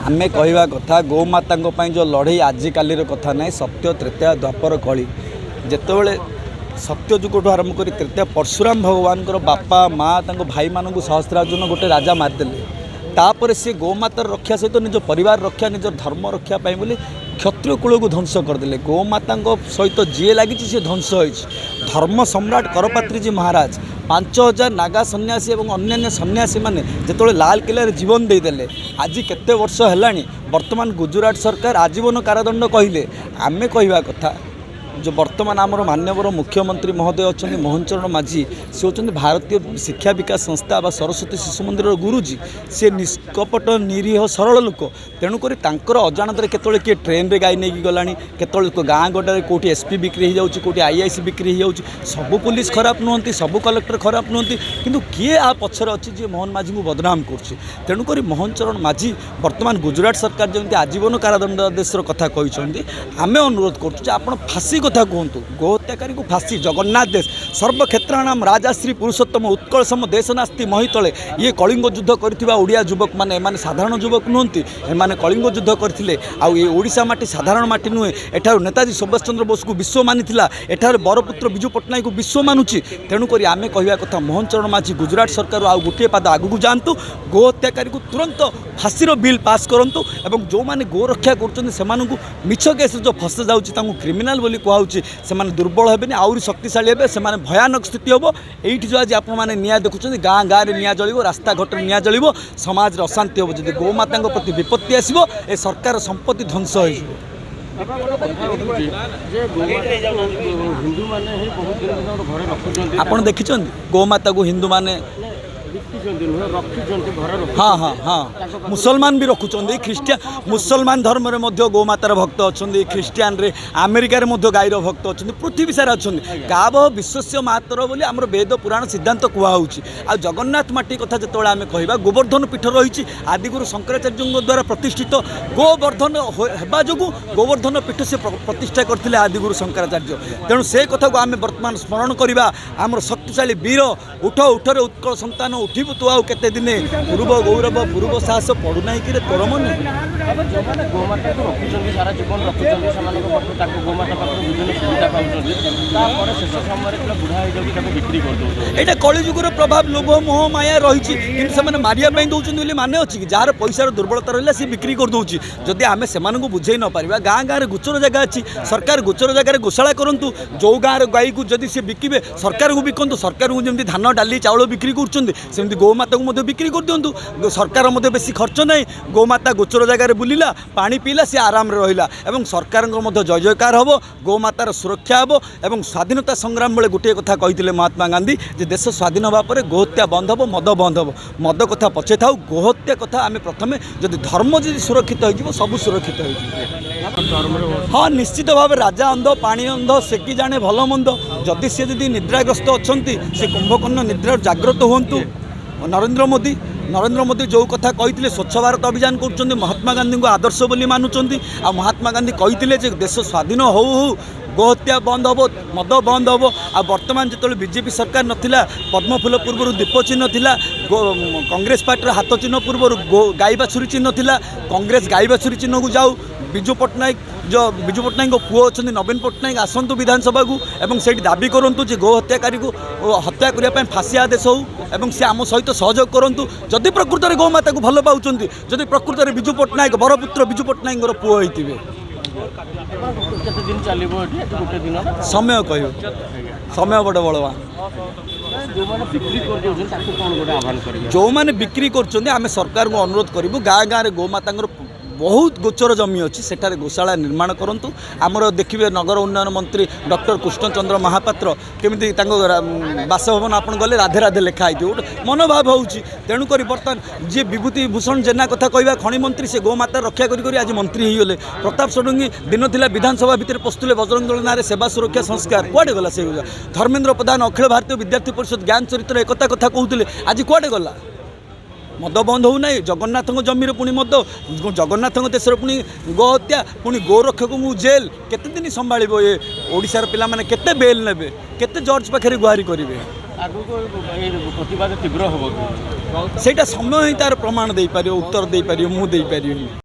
आमे कहवा कथा गोमाता जो लड़ई आजिकाल कथा ना सत्य तृतीया द्वापर कली जितेबले सत्य जुगठू आरंभ कर तृतीया परशुराम भगवान बापा माँ भाई मान सहस्रार्जुन गोटे राजा मारिदेले तापर सी गोमातार रक्षा सहित निज परिवार रक्षा निज धर्म रक्षा बोली क्षत्रिय कूल को ध्वंस करदे गोमाता सहित जी लगी सी ध्वंस हो धर्म सम्राट करपात्री जी महाराज 5000 नागा सन्यासी और अन्य सन्यासी मैंने जो लाल किले जीवन देदेले आज केते वर्ष है वर्तमान गुजरात सरकार आजीवन कारादंड कहले आमे कहवा कथा जो वर्तमान आमर मान्यवर मुख्यमंत्री महोदय अच्छा मोहन चरण माझी सी होती भारतीय शिक्षा विकास संस्था बा सरस्वती शिशु मंदिर गुरुजी सी निष्कपट निरीह सरल लोक तेणुक अजाणत केतले किए ट्रेन रे गाई नहीं गला केतले गाँ गड्डे कौटी एसपी बिक्री हो कौटी आईआईसी बिक्री हो सबू पुलिस खराब नुहति सबू कलेक्टर खराब नुहति किंतु किए आ पछर अच्छी जी मोहन माझी को बदनाम करुँच मोहन चरण माझी वर्तमान गुजरात सरकार जमी आजीवन कारादंडादेश कथा कहते आमे अनुरोध करुँ फांसी कथा कहतु गोहत्याकारी को फांसी जगन्नाथ देश सर्वक्षेत्राणाम राजाश्री पुरुषोत्तम उत्कलसम देश नास्ति महितले ये कलिंग युद्ध करथिबा ओडिया युवक माने माने साधारण युवक नुहति एमाने कलिंग युद्ध करथिले आ ये ओडिशा माटी साधारण माटी नुहे एठार नेताजी सुभाष चंद्र बोस को विश्व मानिथिला एठार बरपुत्र बिजू पट्टनायक को विश्व मानुची तेणुक आमे कहवा कथा मोहन चरण माझी गुजरात सरकार आउ गोटे पाद आगू जातु गोहत्याकारी को तुरंत फांसीर बिल पास करंतु एवं जो माने गो रक्षा कर मिछ केस जो फस जाऊँगी क्रिमिनाल बोली कहुच्छी से दुर्बल हेबे आहरी शक्तिशाली हे से भयानक स्थिति हम ये जो आज आप निया देखुं गाँ गाँव में निया जलिब रास्ता घाट निया जलिब समाज अशांति हम जब गोमाता प्रति विपत्ति आसो ए सरकार संपत्ति ध्वंस हो आप देखिं गोमाता को हिंदू माने हाँ हाँ हाँ मुसलमान भी रखुच्च ख्रीस्टियान मुसलमान धर्म में गोमातार भक्त अच्छा ख्रीस्टियान रे अमेरिकार गाईर भक्त अच्छा पृथ्वी सारा अच्छा गाव विश्वस्य मातर बोली आम वेद पुराण सिद्धांत कहुच्छी आ जगन्नाथ माटी कथा जो आम कह गोवर्धन पीठ रही आदिगुरु शंकराचार्य द्वारा प्रतिष्ठित गोवर्धन होगा जो गोवर्धन पीठ से प्रतिष्ठा करते आदिगुरु शंकराचार्य तेणु से कथा को आम वर्तमान स्मरण करवा आम शक्तिशाली वीर उठ उठरे उत्कल संतान उठबू तू आउ केते दिने पूर्व गौरव पूर्व साहस पड़ूना कि तोर मन गोमाता को रखुच्च सारा जीवन रखुच्च गोमाता विभिन्न सुविधा पाँच शेष समय बुढ़ा हो बिक्री कर यहाँ कलिजुगर प्रभाव लोभ मोह माया रही कि मारे दौरान माने अच्छी जार पैसार दुर्बलता रहा सी बिक्री कर दूसरी जदि आम से बुझे न पार गाँ गाँव में गोचर जगह अच्छी सरकार गोचर जगह गोशाला करूँ जो गाँव गाई को जदि सी बिके सरकार को बिकतु सरकार को जमी धान डाली चाउल बिक्री कर गोमाता को बिक्री कर दिंतु सरकार बेसी खर्च ना गोमाता गोचर जगार बुलिला पानी पीला सी आराम रहा और सरकार जय जयकार हम गोमातार सुरक्षा हम और स्वाधीनता संग्राम बेले गोटे कथा कहते महात्मा गांधी जे देश स्वाधीन होगा गोहत्या बंद हम मद बंद हम मद कथा पचे था गोहत्या कथा आम प्रथम जब धर्म जब सुरक्षित हो सब सुरक्षित हो हाँ निश्चित भाव राजा अंध पानी अंध सेकी जाने भल मंद जदि सी जदि निद्राग्रस्त अच्छा से कुंभकर्ण निद्रा जाग्रत हूँ नरेंद्र मोदी जो कथा कहते स्वच्छ भारत अभियान कर महात्मा गांधी को आदर्श बोली मानुंट आ महात्मा गांधी कहते देश स्वाधीन हो गोहत्या बंद हम मद बंद हम आ वर्तमान जो बीजेपी सरकार नाला पद्मफूल पूर्व दीप चिन्ह थिला कांग्रेस पार्टी हाथ चिन्ह पूर्व गाई बाछुरी चिन्ह थिला कांग्रेस गाई बाछुरी चिन्ह को जाऊ विजु पट्टनायक पुओ अच्छा नवीन पट्टनायक आसतु विधानसभा को एवं से दाबी करूँ गो हत्याकारी को हत्या करने फांसी आदेश हो एवं सी आम सहित सहयोग करूँ जदि प्रकृत में गोमाता को भल पाँच जदि प्रकृत में विजु पट्टनायक बरपुत्र विजु पट्टनायक पुओ होते समय कह समय बड़े बलवान जो मैंने बिक्री कर सरकार को अनुरोध करूँ गाँ गाँव में गोमाता बहुत गोचर जमी अच्छी सेठारे गोशाला निर्माण करूँ आमर देखिए नगर उन्नयन मंत्री डॉक्टर कृष्णचंद्र महापात्र केमी बासभवन आप गले राधे राधे लिखाई गोटे मनोभाव हो तेणुक बर्तमान जी विभूति भूषण जेना कथा कहवा खनि मंत्री से गोमाता रक्षा करी आज मंत्री होगले प्रताप षडंगी दिन थिला विधानसभा भितर पशुले बजरंग दल ना सेवा सुरक्षा संस्कार कुआडे गला से धर्मेन्द्र प्रधान अखिल भारतीय विद्यार्थी परिषद ज्ञान चरित्र एक कथा कहते आज कुआडे गला मद बंद हो ना जगन्नाथ जमी पुणी मद जगन्नाथ देश पुणी गोहत्या पुणी गोरक्षक को जेल केते दिन संभाल ये ओडिशार पिला माने केते बेल नेबे केते जज पाखे गुहारी करेंगे प्रतिवाद तीव्र हम सेटा समय ही तार प्रमाण दे पार उत्तर दे पार मु दे पारि।